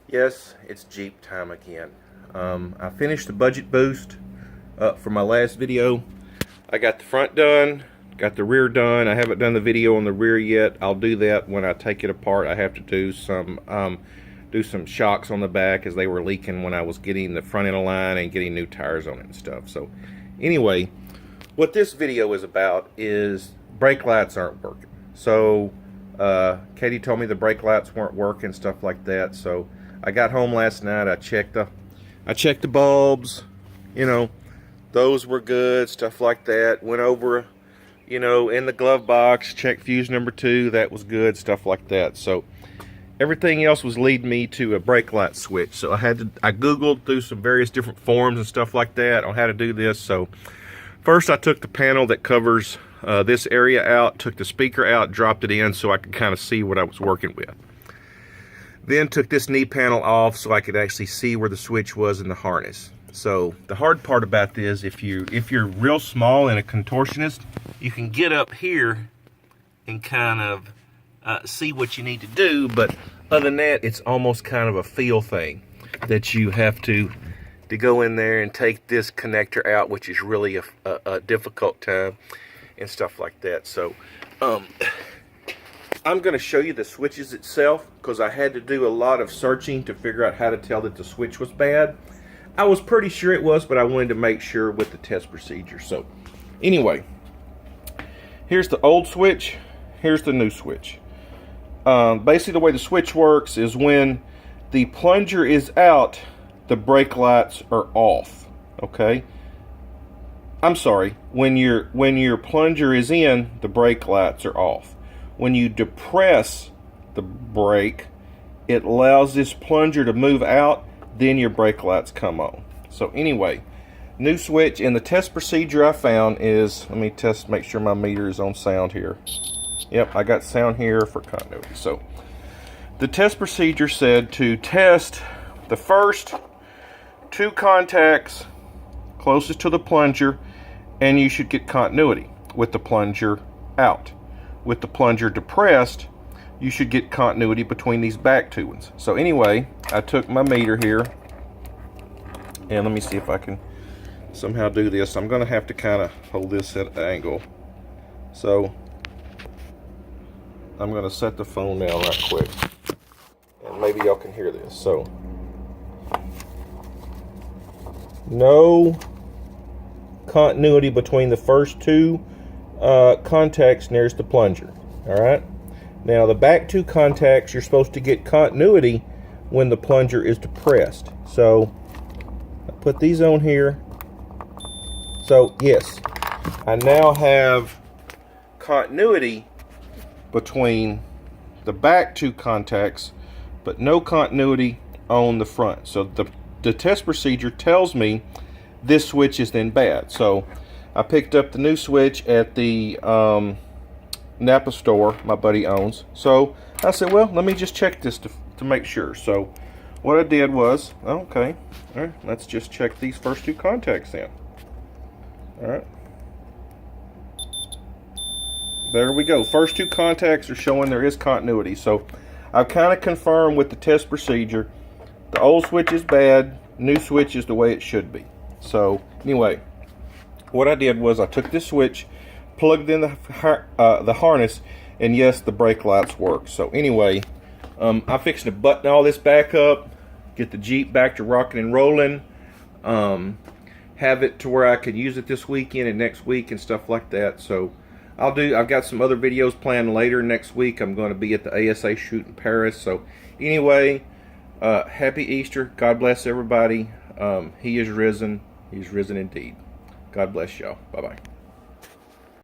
Yes, it's Jeep time again. I finished the budget boost for my last video. I got the front done, got the rear done. I haven't done the video on the rear yet. I'll do that when I take it apart. I have to do some shocks on the back as they were leaking when I was getting the front end aligned and getting new tires on it and stuff. So anyway, what this video is about is brake lights aren't working. So Katie told me the brake lights weren't working, stuff like that. So I got home last night. I checked the bulbs, you know, those were good, stuff like that. Went over, you know, in the glove box, checked fuse number 2, that was good, stuff like that. So everything else was leading me to a brake light switch. So I googled through some various different forums and stuff like that on how to do this. So first I took the panel that covers this area out, took the speaker out, dropped it in so I could kind of see what I was working with. Then took this knee panel off so I could actually see where the switch was in the harness. So the hard part about this, if you're real small and a contortionist, you can get up here and kind of see what you need to do, but other than that, it's almost kind of a feel thing that you have to go in there and take this connector out, which is really a difficult time and stuff like that. So I'm going to show you the switches itself because I had to do a lot of searching to figure out how to tell that the switch was bad. I was pretty sure it was, but I wanted to make sure with the test procedure. So anyway, here's the old switch, here's the new switch. Basically the way the switch works is when the plunger is out, the brake lights are off. Okay, I'm sorry, when your plunger is in, the brake lights are off. When you depress the brake, it allows this plunger to move out, then your brake lights come on. So anyway, new switch, and the test procedure I found is, let me test, make sure my meter is on sound here. Yep, I got sound here for continuity. So the test procedure said to test the first 2 contacts closest to the plunger, and you should get continuity with the plunger out. With the plunger depressed, you should get continuity between these back 2 ones. So anyway, I took my meter here, and let me see if I can somehow do this. I'm going to have to kind of hold this at an angle. So I'm going to set the phone down right quick, and maybe y'all can hear this. So no continuity between the first 2 contacts nearest the plunger. All right, now the back 2 contacts, you're supposed to get continuity when the plunger is depressed. So I put these on here. So yes, I now have continuity between the back 2 contacts, but no continuity on the front. So the test procedure tells me this switch is then bad. So I picked up the new switch at the Napa store my buddy owns. So I said, well, let me just check this to make sure. So what I did was, okay, all right, let's just check these first 2 contacts in. All right, there we go. First 2 contacts are showing there is continuity. So I've kind of confirmed with the test procedure, the old switch is bad, new switch is the way it should be. So anyway, what I did was I took this switch, plugged in the harness, and yes, the brake lights work. So anyway, I'm fixing to button all this back up, get the Jeep back to rocking and rolling, have it to where I can use it this weekend and next week and stuff like that. So I've got some other videos planned later next week. I'm going to be at the ASA shoot in Paris. So anyway, happy Easter. God bless everybody. He is risen. He's risen indeed. God bless y'all. Bye-bye.